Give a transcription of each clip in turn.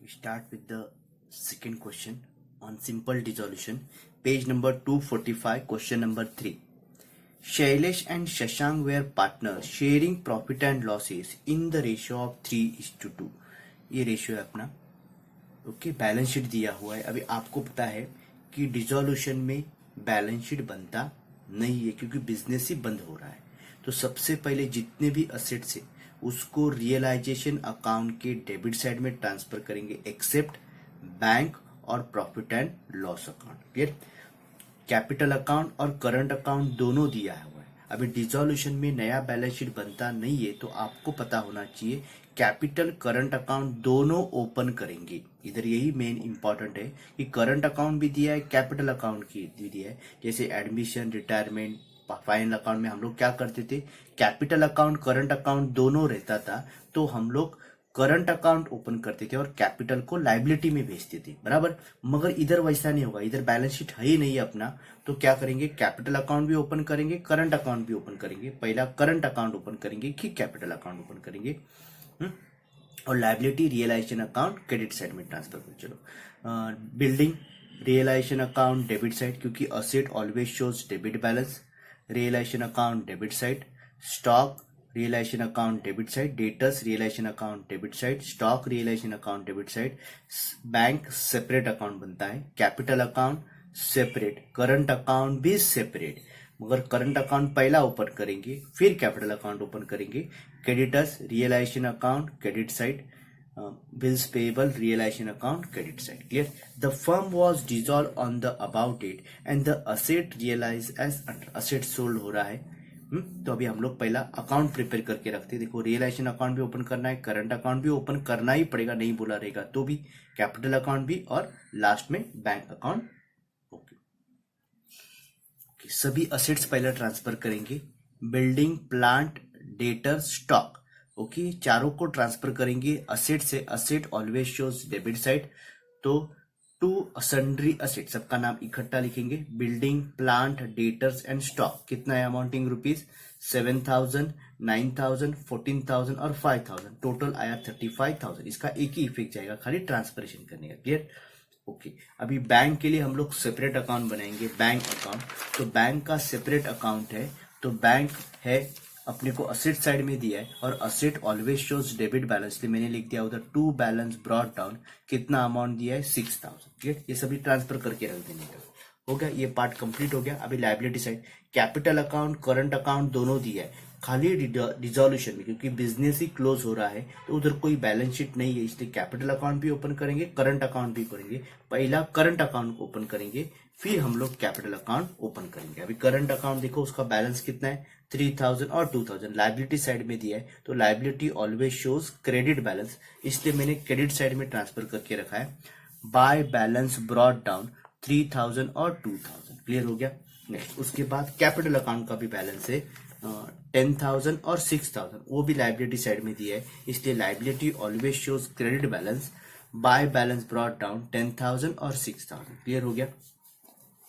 start with the second question on simple dissolution. Page number 245, question number 3. Shailesh and Shashank were partners sharing profit and losses in the ratio of 3:2. ये ratio है अपना. Okay, balance sheet दिया हुआ है. अभी आपको पता है कि डिसोल्यूशन में बैलेंस शीट बनता नहीं है क्योंकि बिजनेस ही बंद हो रहा है. तो सबसे पहले जितने भी असेट्स है उसको रियलाइजेशन अकाउंट के डेबिट साइड में ट्रांसफर करेंगे एक्सेप्ट बैंक और profit and loss account. Clear? Capital account और करंट अकाउंट दोनों दिया हुआ है. अभी डिसोल्यूशन में नया बैलेंस शीट बनता नहीं है तो आपको पता होना चाहिए कैपिटल करंट अकाउंट दोनों ओपन करेंगे. इधर यही मेन इंपॉर्टेंट है कि करंट अकाउंट भी दिया है, कैपिटल अकाउंट भी दिया है. जैसे एडमिशन, रिटायरमेंट, फाइनल अकाउंट में हम लोग क्या करते थे, कैपिटल अकाउंट करंट अकाउंट दोनों रहता था तो हम लोग करंट अकाउंट ओपन करते थे और कैपिटल को लाइबिलिटी में भेजते थे. बराबर. मगर इधर वैसा नहीं होगा, इधर बैलेंस शीट है ही नहीं अपना. तो क्या करेंगे, कैपिटल अकाउंट भी ओपन करेंगे, करंट अकाउंट भी ओपन करेंगे. पहला करंट अकाउंट ओपन करेंगे कि कैपिटल अकाउंट ओपन करेंगे. और liability realization account credit side में ट्रांसफर कर. चलो, building realization account debit side क्योंकि asset always shows debit balance. Realization account debit side. Stock realization account debit side. Debtors realization account debit side. Stock realization account debit side. Bank separate account बनता है. Capital account separate. Current account भी separate. मगर current account पहला open करेंगे फिर capital account open करेंगे. Creditors realization account credit side. Bills payable realisation account credit side. Clear? The firm was dissolve on the about date and the asset realise as under. Asset sold हो रहा है. तो अभी हम लोग पहला account prepare करके रखते हैं. देखो, रियलाइजेशन अकाउंट भी ओपन करना है, करंट अकाउंट भी ओपन करना ही पड़ेगा, नहीं बोला रहेगा तो भी, कैपिटल अकाउंट भी और लास्ट में बैंक अकाउंट. ओके, सभी असेट्स पहले ट्रांसफर करेंगे. Building, plant, debtor, stock. Okay, चारों को ट्रांसफर करेंगे. असेट से asset always shows debit side. तो टू सन्ड्री असेट सबका नाम इकट्ठा लिखेंगे. Building, plant, debtors and stock. कितना है अमाउंटिंग रुपीज 7,000, 9,000, 14,000 और 5,000. टोटल आया 35,000. इसका एक ही इफेक्ट जाएगा खाली ट्रांसफरेशन करने का. क्लियर? ओके, अभी बैंक के लिए हम लोग सेपरेट अकाउंट बनाएंगे, बैंक अकाउंट. तो बैंक का सेपरेट अकाउंट है तो बैंक है अपने को असेट साइड में दिया है और asset always shows debit balance. इसलिए मैंने लिख दिया उधर टू बैलेंस ब्रॉट डाउन. कितना अमाउंट दिया है 6,000. क्लियर? ये सभी ट्रांसफर करके रख देने का. हो गया, ये पार्ट कंप्लीट हो गया. अभी liability side, capital account current account दोनों दिया है. खाली डिसोल्यूशन में क्योंकि बिजनेस ही क्लोज हो रहा है तो उधर कोई बैलेंस शीट नहीं है, इसलिए कैपिटल अकाउंट भी ओपन करेंगे, करंट अकाउंट भी करेंगे. पहला करंट अकाउंट ओपन करेंगे फिर हम लोग कैपिटल अकाउंट ओपन करेंगे. अभी करंट अकाउंट देखो, उसका बैलेंस कितना है 3,000 और 2,000. लाइबिलिटी साइड में दिया है तो liability always shows credit balance, इसलिए मैंने क्रेडिट साइड में ट्रांसफर करके रखा है. बाय बैलेंस ब्रॉट डाउन 3,000 और 2,000. क्लियर हो गया? नेक्स्ट, उसके बाद कैपिटल अकाउंट का भी बैलेंस है 10,000 और 6,000. वो भी लाइबिलिटी साइड में दिया है, इसलिए liability always shows credit balance. By balance brought down 10,000 और 6,000. क्लियर हो गया?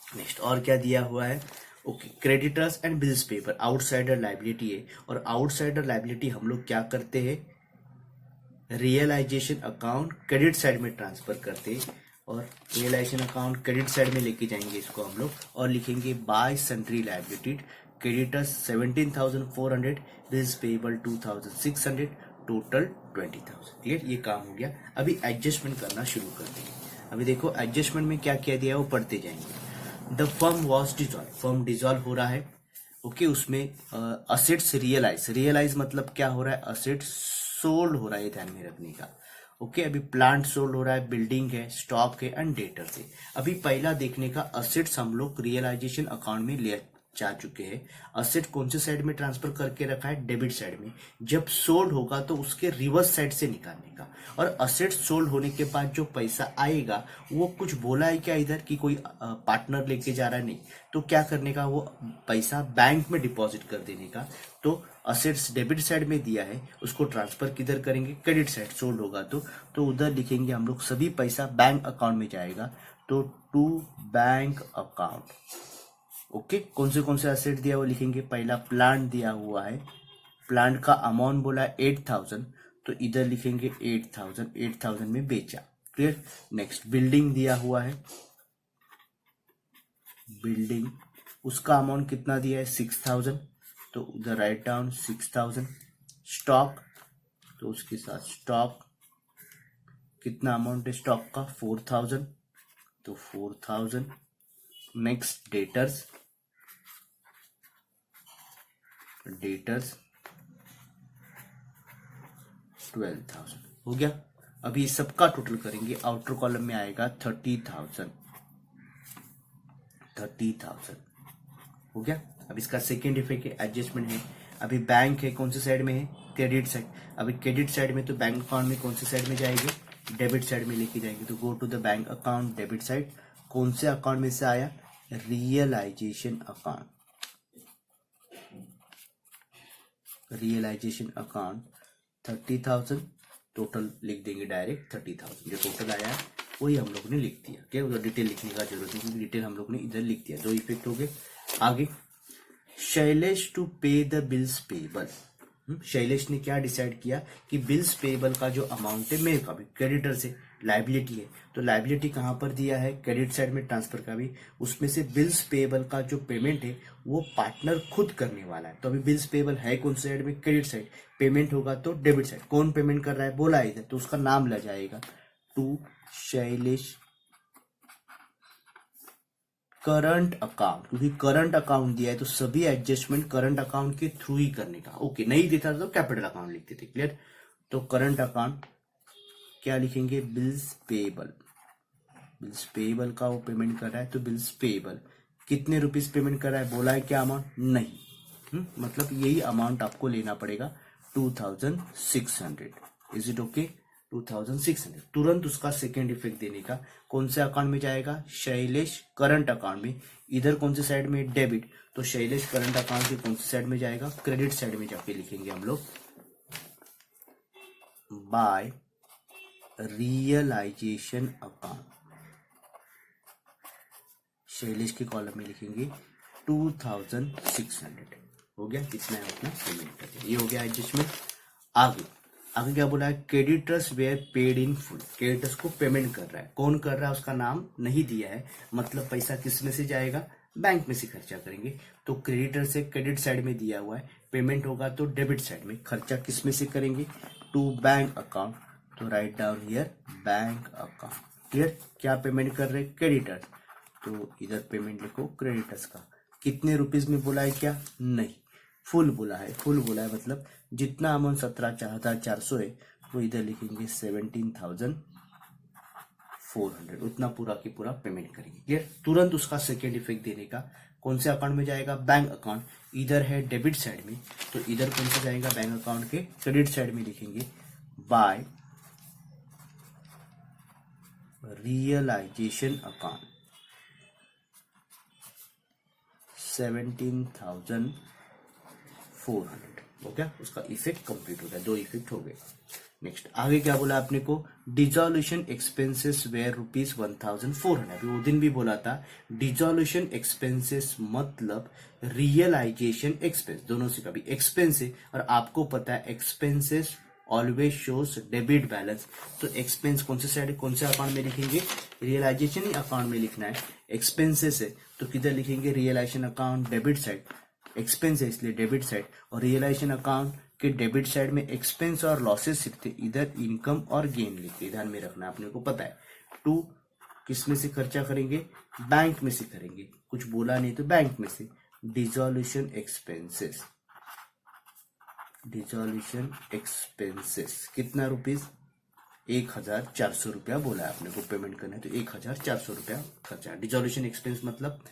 नेक्स्ट, और क्या दिया हुआ है? Okay, creditors and bills paper outsider liability है और आउटसाइडर लाइबिलिटी हम लोग क्या करते हैं, रियलाइजेशन अकाउंट क्रेडिट साइड में ट्रांसफर करते हैं और रियलाइजेशन अकाउंट क्रेडिट साइड में लेके जाएंगे इसको हम लोग और लिखेंगे bye sundry liability. Creditors 17,400, bills payable 2,600, total 20,000. Clear? ये काम हो गया. अभी एडजस्टमेंट करना शुरू करते हैं. अभी देखो एडजस्टमेंट में क्या किया दिया है वो पढ़ते जाएंगे. The firm was dissolve. Firm dissolve हो रहा है. ओके, उसमें असेट्स रियलाइज मतलब क्या हो रहा है, असेट सोल्ड हो रहा है, ध्यान में रखने का. ओके, अभी प्लांट सोल्ड हो रहा है, बिल्डिंग है, स्टॉक है एंड डेटर्स है. अभी पहला देखने का असेट्स हम लोग रियलाइजेशन अकाउंट में ले जा चुके हैं. असेट कौन से साइड में ट्रांसफर करके रखा है, डेबिट साइड में. जब सोल्ड होगा तो उसके रिवर्स साइड से निकालने का. और असेट सोल्ड होने के बाद जो पैसा आएगा वो कुछ बोला है क्या इधर कि कोई पार्टनर लेके जा रहा है, नहीं. तो क्या करने का, वो पैसा बैंक में डिपॉजिट कर देने का. तो असेट्स डेबिट साइड में दिया है उसको ट्रांसफर किधर करेंगे, क्रेडिट साइड. सोल्ड होगा तो उधर लिखेंगे हम लोग सभी पैसा बैंक अकाउंट में जाएगा. तो टू बैंक अकाउंट. ओके, कौन से असेट दिया वो लिखेंगे. पहला प्लांट दिया हुआ है, प्लांट का अमाउंट बोला है 8,000 तो इधर लिखेंगे 8,000 में बेचा. क्लियर। नेक्स्ट बिल्डिंग दिया हुआ है, बिल्डिंग उसका अमाउंट कितना दिया है 6000, तो उधर राइट डाउन 6000। स्टॉक, तो उसके साथ स्टॉक कितना अमाउंट है स्टॉक का 4000, तो 4000। नेक्स्ट डेटर्स, डेटर्स 12000 हो गया। अभी सबका टोटल करेंगे, आउटर कॉलम में आएगा 30,000 हो गया। अब इसका सेकेंड इफेक्ट है एडजस्टमेंट है। अभी बैंक है कौन सी साइड में है क्रेडिट साइड, अभी क्रेडिट साइड में तो बैंक अकाउंट में कौन सी साइड में जाएंगे डेबिट साइड में लेके जाएंगे, तो go to the bank account debit side. कौन से अकाउंट में से आया realisation account, realisation account 30,000 total लिख देंगे डायरेक्ट 30,000 जो टोटल आया है वही हम लोग ने लिख दिया। क्या उधर डिटेल लिखने का जरूरत नहीं क्योंकि डिटेल हम लोग ने इधर लिख दिया। दो इफेक्ट हो गए। आगे शैलेश टू पे द बिल्स पेबल, शैलेश ने क्या डिसाइड किया कि बिल्स पेबल का जो अमाउंट है मेरे का भी क्रेडिटर से लाइबिलिटी है, तो लाइबिलिटी कहां पर दिया है क्रेडिट साइड में ट्रांसफर का भी, उसमें से बिल्स पेबल का जो पेमेंट है वो पार्टनर खुद करने वाला है। तो अभी बिल्स पेबल है कौन सी साइड में क्रेडिट साइड, पेमेंट होगा तो डेबिट साइड। कौन पेमेंट कर रहा है बोला इधर, तो उसका नाम लग जाएगा टू शैलेश करंट अकाउंट, क्योंकि करंट अकाउंट दिया है तो सभी एडजस्टमेंट करंट अकाउंट के थ्रू ही करने का। ओके नहीं देता तो कैपिटल अकाउंट लिखते थे, क्लियर। तो करंट अकाउंट क्या लिखेंगे बिल्स पेबल, बिल्स पेबल का वो पेमेंट कर रहा है तो बिल्स पेबल कितने रुपीस पेमेंट कर रहा है बोला है क्या अमाउंट नहीं, मतलब यही अमाउंट आपको लेना पड़ेगा 2600। Is it okay 2600। तुरंत उसका सेकेंड इफेक्ट देने का कौन से अकाउंट में जाएगा शैलेश करंट अकाउंट में, इधर कौन से साइड में डेबिट, तो शैलेश करंट अकाउंट के कौन से साइड में जाएगा क्रेडिट साइड में जाके लिखेंगे हम लोग बाय रियलाइजेशन अकाउंट। शैलेश के कॉलम में लिखेंगे 2600 हो गया, कितना है उतना पेमेंट कर दिया। ये हो गया एडजस्टमेंट। आगे आगे क्या बोला है creditors were paid in full, creditors को पेमेंट कर रहा है, कौन कर रहा है उसका नाम नहीं दिया है, मतलब पैसा किस में से जाएगा बैंक में से खर्चा करेंगे। तो क्रेडिटर से क्रेडिट साइड में दिया हुआ है, पेमेंट होगा तो डेबिट साइड में, खर्चा किस में से करेंगे टू बैंक अकाउंट, तो write down here bank account. Clear, क्या पेमेंट कर रहे क्रेडिटर्स, तो इधर पेमेंट लिखो क्रेडिटर्स का। कितने रुपीज में बोला है क्या नहीं, फुल बोला है, फुल बोला है मतलब जितना अमाउंट 17,400 है वो इधर लिखेंगे 17,400, उतना पूरा की पूरा पेमेंट करेंगे। क्लियर, तुरंत उसका सेकेंड इफेक्ट देने का कौन से अकाउंट में जाएगा बैंक अकाउंट, इधर है डेबिट साइड में, तो इधर कौन सा जाएगा बैंक अकाउंट के क्रेडिट साइड में लिखेंगे बाय रियलाइजेशन अकाउंट 17,400 हो गया, उसका इफेक्ट कंप्लीट हो गया। दो इफेक्ट हो गए। नेक्स्ट आगे क्या बोला आपने को डिजोल्यूशन एक्सपेंसेस वेयर ₹1,400। अभी वो दिन भी बोला था डिजोल्यूशन एक्सपेंसेस मतलब रियलाइजेशन एक्सपेंस, दोनों से कभी एक्सपेंस है और आपको पता है expenses always shows debit balance, तो एक्सपेंस कौन से साइड कौन से अकाउंट में लिखेंगे रियलाइजेशन ही अकाउंट में लिखना है। एक्सपेंसेस है तो किधर लिखेंगे realisation account debit side, expense है इसलिए डेबिट साइड, और रियलाइजेशन अकाउंट के डेबिट साइड में एक्सपेंस और लॉसेस लिखते, इधर इनकम और गेन लिखते, ध्यान में रखना अपने को पता है। टू किस में से खर्चा करेंगे बैंक में से करेंगे, कुछ बोला नहीं तो बैंक में से डिसोल्यूशन एक्सपेंसेस, डिसोल्यूशन एक्सपेंसेस कितना रुपीज 1,400 रुपया बोला है आपने को पेमेंट करना है, तो 1,400 रुपया खर्चा। डिसोल्यूशन एक्सपेंस मतलब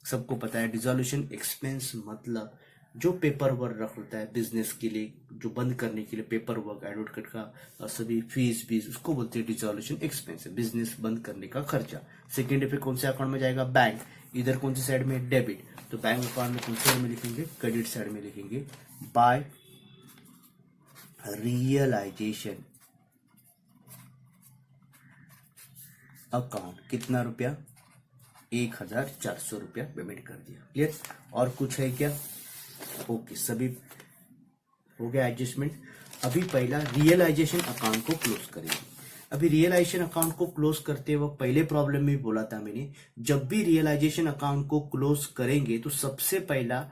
सबको पता है डिसोल्यूशन एक्सपेंस मतलब जो पेपर वर्क होता है बिजनेस के लिए, जो बंद करने के लिए पेपर वर्क एडवोकेट का सभी फीस बीस उसको बोलते हैं डिसोल्यूशन एक्सपेंस, बिजनेस बंद करने का खर्चा। सेकेंड पे कौन से अकाउंट में जाएगा बैंक, इधर कौन सी साइड में डेबिट, तो बैंक अकाउंट में कौन सी साइड में लिखेंगे क्रेडिट साइड में लिखेंगे बाय रियलाइजेशन अकाउंट कितना रुपया 1,400 रुपया पेमेंट कर दिया। क्लियर, और कुछ है क्या ओके सभी हो गया एडजस्टमेंट। अभी पहला रियलाइजेशन अकाउंट को क्लोज करेंगे। अभी रियलाइजेशन अकाउंट को क्लोज करते वक्त पहले प्रॉब्लम में बोला था मैंने, जब भी रियलाइजेशन अकाउंट को क्लोज करेंगे तो सबसे पहला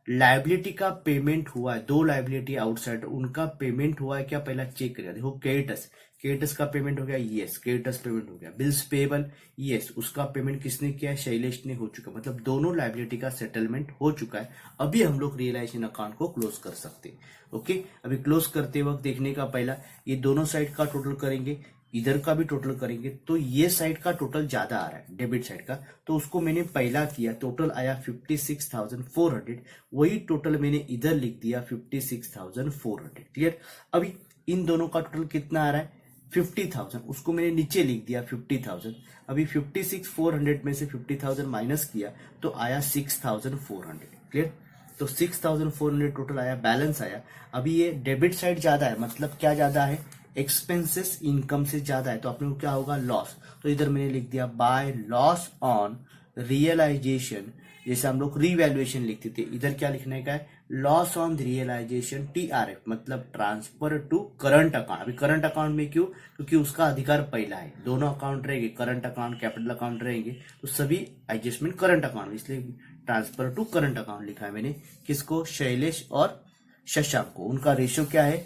लाइबिलिटी का पेमेंट हुआ है, दो लाइबिलिटी आउटसाइड उनका पेमेंट हुआ है क्या पहला चेक करेगा। देखो क्रेडिटर्स, क्रेडिटर्स का पेमेंट हो गया, यस क्रेडिटर्स पेमेंट हो गया। बिल्स पेबल, यस उसका पेमेंट किसने किया है, शैलेश ने हो चुका, मतलब दोनों लाइबिलिटी का सेटलमेंट हो चुका है। अभी हम लोग रियलाइजेशन अकाउंट को क्लोज कर सकते हैं। ओके, अभी क्लोज करते वक्त देखने का पहला ये दोनों साइड का टोटल करेंगे, इधर का भी टोटल करेंगे, तो ये साइड का टोटल ज्यादा आ रहा है डेबिट साइड का, तो उसको मैंने पहला किया, टोटल आया 56,400, वही टोटल मैंने इधर लिख दिया 56,400। क्लियर। अभी इन दोनों का टोटल कितना आ रहा है 50,000, उसको मैंने नीचे लिख दिया 50,000। अभी 56,400 में से 50,000 माइनस किया तो आया 6,400। क्लियर। तो 6,400 टोटल आया, बैलेंस आया। अभी ये डेबिट साइड ज्यादा है, मतलब क्या ज्यादा है, एक्सपेंसेस इनकम से ज्यादा है, तो अपने को क्या होगा लॉस। तो इधर मैंने लिख दिया बाय लॉस ऑन रियलाइजेशन, जैसे हम लोग रिवैल्यूएशन लिखते थे, इधर क्या लिखने का है लॉस ऑन रियलाइजेशन TRF, मतलब ट्रांसफर टू करंट अकाउंट। अभी करंट अकाउंट में क्यों, क्योंकि उसका अधिकार पहला है, दोनों अकाउंट रहेंगे, करंट अकाउंट कैपिटल अकाउंट रहेंगे, तो सभी एडजस्टमेंट करंट अकाउंट, इसलिए ट्रांसफर टू करंट अकाउंट लिखा है मैंने। किसको, शैलेश और शशांक को। उनका रेशियो क्या है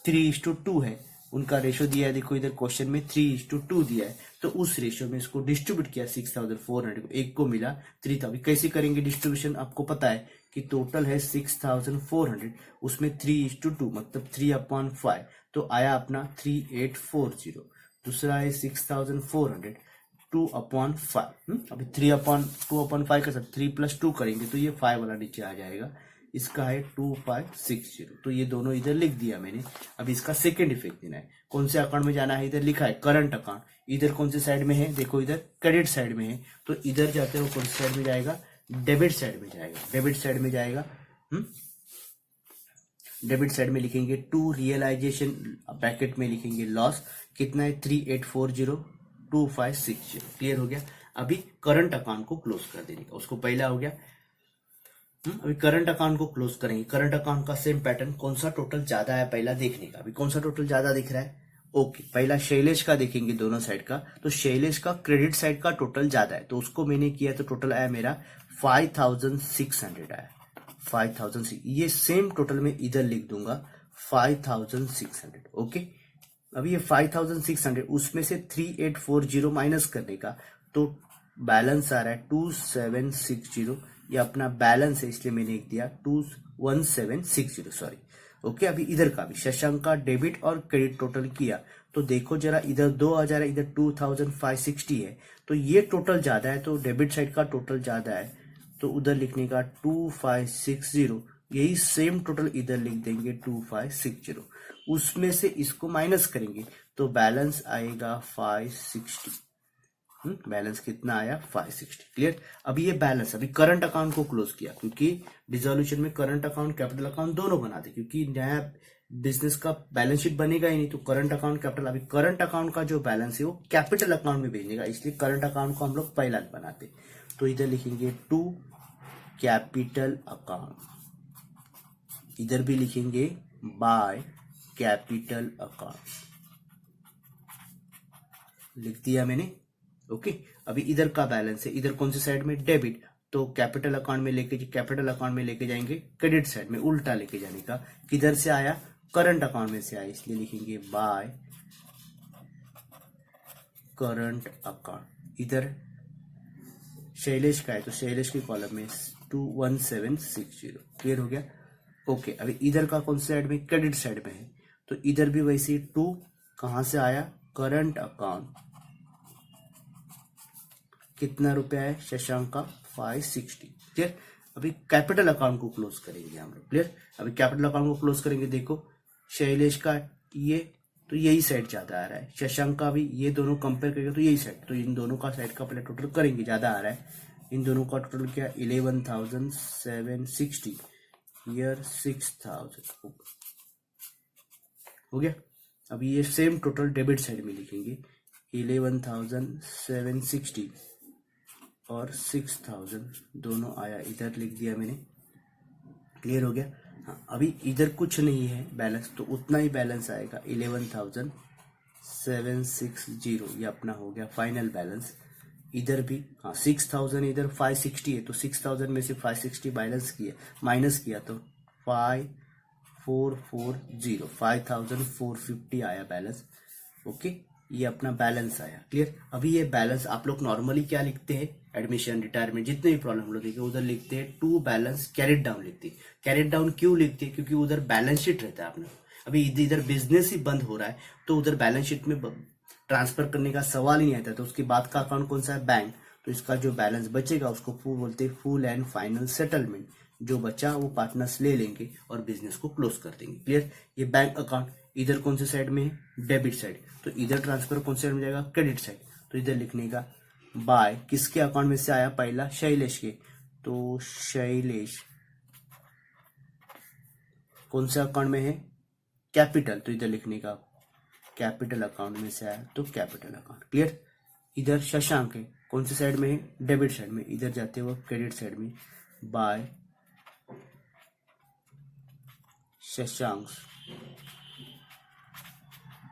3:2 है, उनका रेशियो दिया है, देखो इधर क्वेश्चन में 3:2 दिया है, तो उस रेशियो में इसको डिस्ट्रीब्यूट किया 6,400 को, एक को मिला 3,000। कैसे करेंगे डिस्ट्रीब्यूशन, आपको पता है कि टोटल है 6,400, उसमें 3:2 मतलब 3/5, तो आया अपना 3840। दूसरा है 6,400 2/5, अभी 3/2/5 का सब 3+2 करेंगे तो ये 5 वाला नीचे आ जाएगा, इसका है 2560, तो ये दोनों इधर लिख दिया मैंने। अब इसका सेकेंड इफेक्ट देना है, कौन से अकाउंट में जाना है, इधर लिखा है करंट अकाउंट, इधर कौन से साइड में है, देखो इधर क्रेडिट साइड में है, तो इधर जाते हो कौन से साइड में जाएगा, डेबिट साइड में जाएगा, डेबिट साइड में जाएगा। डेबिट साइड में लिखेंगे टू रियलाइजेशन, ब्रैकेट में लिखेंगे लॉस, कितना है 38402560। क्लियर हो गया। अभी करंट अकाउंट को क्लोज कर देने का, उसको पहला हो गया। अभी करंट अकाउंट को क्लोज करेंगे, करंट अकाउंट का सेम पैटर्न, कौन सा टोटल ज्यादा है पहला देखने का। अभी कौन सा टोटल ज्यादा दिख रहा है, ओके पहला शैलेश का देखेंगे दोनों साइड का, तो शैलेश का क्रेडिट साइड का टोटल ज्यादा है, तो उसको मैंने किया तो टोटल आया मेरा 5,600 आया, 5,006। ये सेम टोटल में इधर लिख दूंगा 5,600। ओके, अभी ये 5,600 उसमें से 3840 माइनस करने का, तो बैलेंस आ रहा है 2760, ये अपना बैलेंस है इसलिए मैंने लिख दिया 21760, सॉरी। ओके, अभी इधर का भी शशांक का डेबिट और क्रेडिट टोटल किया, तो देखो जरा इधर 2,000 है, इधर 2,560 है, तो ये टोटल ज्यादा है, तो डेबिट साइड का टोटल ज्यादा है, तो उधर लिखने का 2560, यही सेम टोटल इधर लिख देंगे 2560, उसमें से इसको माइनस करेंगे तो बैलेंस आएगा 560। बैलेंस कितना आया 560। क्लियर। अभी ये बैलेंस, अभी करंट अकाउंट को क्लोज किया, क्योंकि डिसोल्यूशन में करंट अकाउंट कैपिटल अकाउंट दोनों बनाते, क्योंकि नया बिजनेस का बैलेंस शीट बनेगा ही नहीं, तो करंट अकाउंट कैपिटल, अभी करंट अकाउंट का जो बैलेंस है वो कैपिटल अकाउंट में भेजने का, इसलिए करंट अकाउंट को हम लोग पहला बनाते, तो इधर लिखेंगे टू कैपिटल अकाउंट, इधर भी लिखेंगे बाय कैपिटल अकाउंट, लिख दिया मैंने। ओके, अभी इधर का बैलेंस है, इधर कौन सी साइड में डेबिट, तो कैपिटल अकाउंट में लेके जाएंगे क्रेडिट साइड में, उल्टा लेके जाने का, किधर से आया करंट अकाउंट में से आया, इसलिए लिखेंगे बाय करंट अकाउंट। इधर शैलेश का है तो शैलेश के कॉलम में 21760। क्लियर हो गया। ओके, अभी इधर का कौन सी साइड में, क्रेडिट साइड में है, तो इधर भी वैसे 2 कहां से आया, करंट अकाउंट, कितना रुपया है शशांक का 560। क्लियर। अभी कैपिटल अकाउंट को क्लोज करेंगे हम लोग। क्लियर। अभी कैपिटल अकाउंट को क्लोज करेंगे, देखो शैलेश का ये, तो यही साइड ज्यादा आ रहा है, शशांक का भी, ये दोनों कंपेयर करेंगे तो यही साइड, तो इन दोनों का साइड का पहले टोटल करेंगे, ज्यादा आ रहा है, इन दोनों का टोटल क्या 11,760, ईयर 6,000 हो गया। अभी ये सेम टोटल डेबिट साइड में लिखेंगे 11,760 और 6,000 दोनों आया, इधर लिख दिया मैंने। क्लियर हो गया। हाँ, अभी इधर कुछ नहीं है बैलेंस, तो उतना ही बैलेंस आएगा 11,000 760 ये अपना हो गया फाइनल बैलेंस। इधर भी हाँ 6000, इधर 560 है तो 6000 में से 560 बैलेंस किया माइनस किया तो 5440 5450 आया बैलेंस। ओके, ये अपना बैलेंस आया। क्लियर। अभी ये बैलेंस आप लोग नॉर्मली क्या लिखते हैं, एडमिशन रिटायरमेंट जितने भी प्रॉब्लम हम लोग देखे उधर लिखते हैं टू बैलेंस कैरिड डाउन लिखते हैं। कैरिड डाउन क्यों लिखते हैं, क्योंकि उधर बैलेंस शीट रहता है अपना। अभी इधर बिजनेस ही बंद हो रहा है तो उधर बैलेंस शीट में ट्रांसफर करने का सवाल ही नहीं आता। तो उसके बाद का अकाउंट कौन सा है, बैंक। तो इसका जो बैलेंस बचेगा उसको बोलते हैं फुल एंड फाइनल सेटलमेंट। जो बचा वो पार्टनर्स ले लेंगे और बिजनेस को क्लोज कर देंगे। क्लियर। ये बैंक अकाउंट इधर कौन से साइड में है, डेबिट साइड। तो इधर ट्रांसफर कौन से साइड में जाएगा, क्रेडिट साइड। तो इधर लिखने का बाय किसके अकाउंट में से आया, पहला शैलेश के। तो शैलेश कौन से अकाउंट में है, कैपिटल। तो इधर लिखने का कैपिटल अकाउंट में से आया तो कैपिटल अकाउंट। क्लियर। इधर शशांक है, कौन से साइड में है, डेबिट साइड में। इधर जाते हुए क्रेडिट साइड में बाय शशांक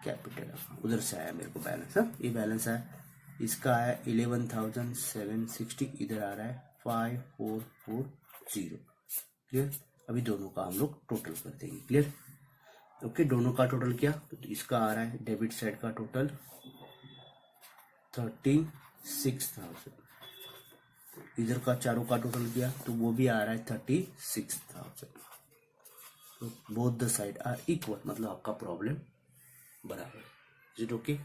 कैपिटल अकाउंट। उधर से आया मेरे को बैलेंस। हाँ, ये बैलेंस आया, इसका आया 11,760। इधर आ रहा है 5440। क्लियर। अभी दोनों का हम लोग टोटल कर देंगे। क्लियर। ओके, दोनों का टोटल क्या, तो इसका आ रहा है डेबिट साइड का टोटल 36,000। इधर का चारों का टोटल किया तो वो भी आ रहा है 36,000। तो both the side are equal, मतलब आपका प्रॉब्लम बराबर। Is it okay.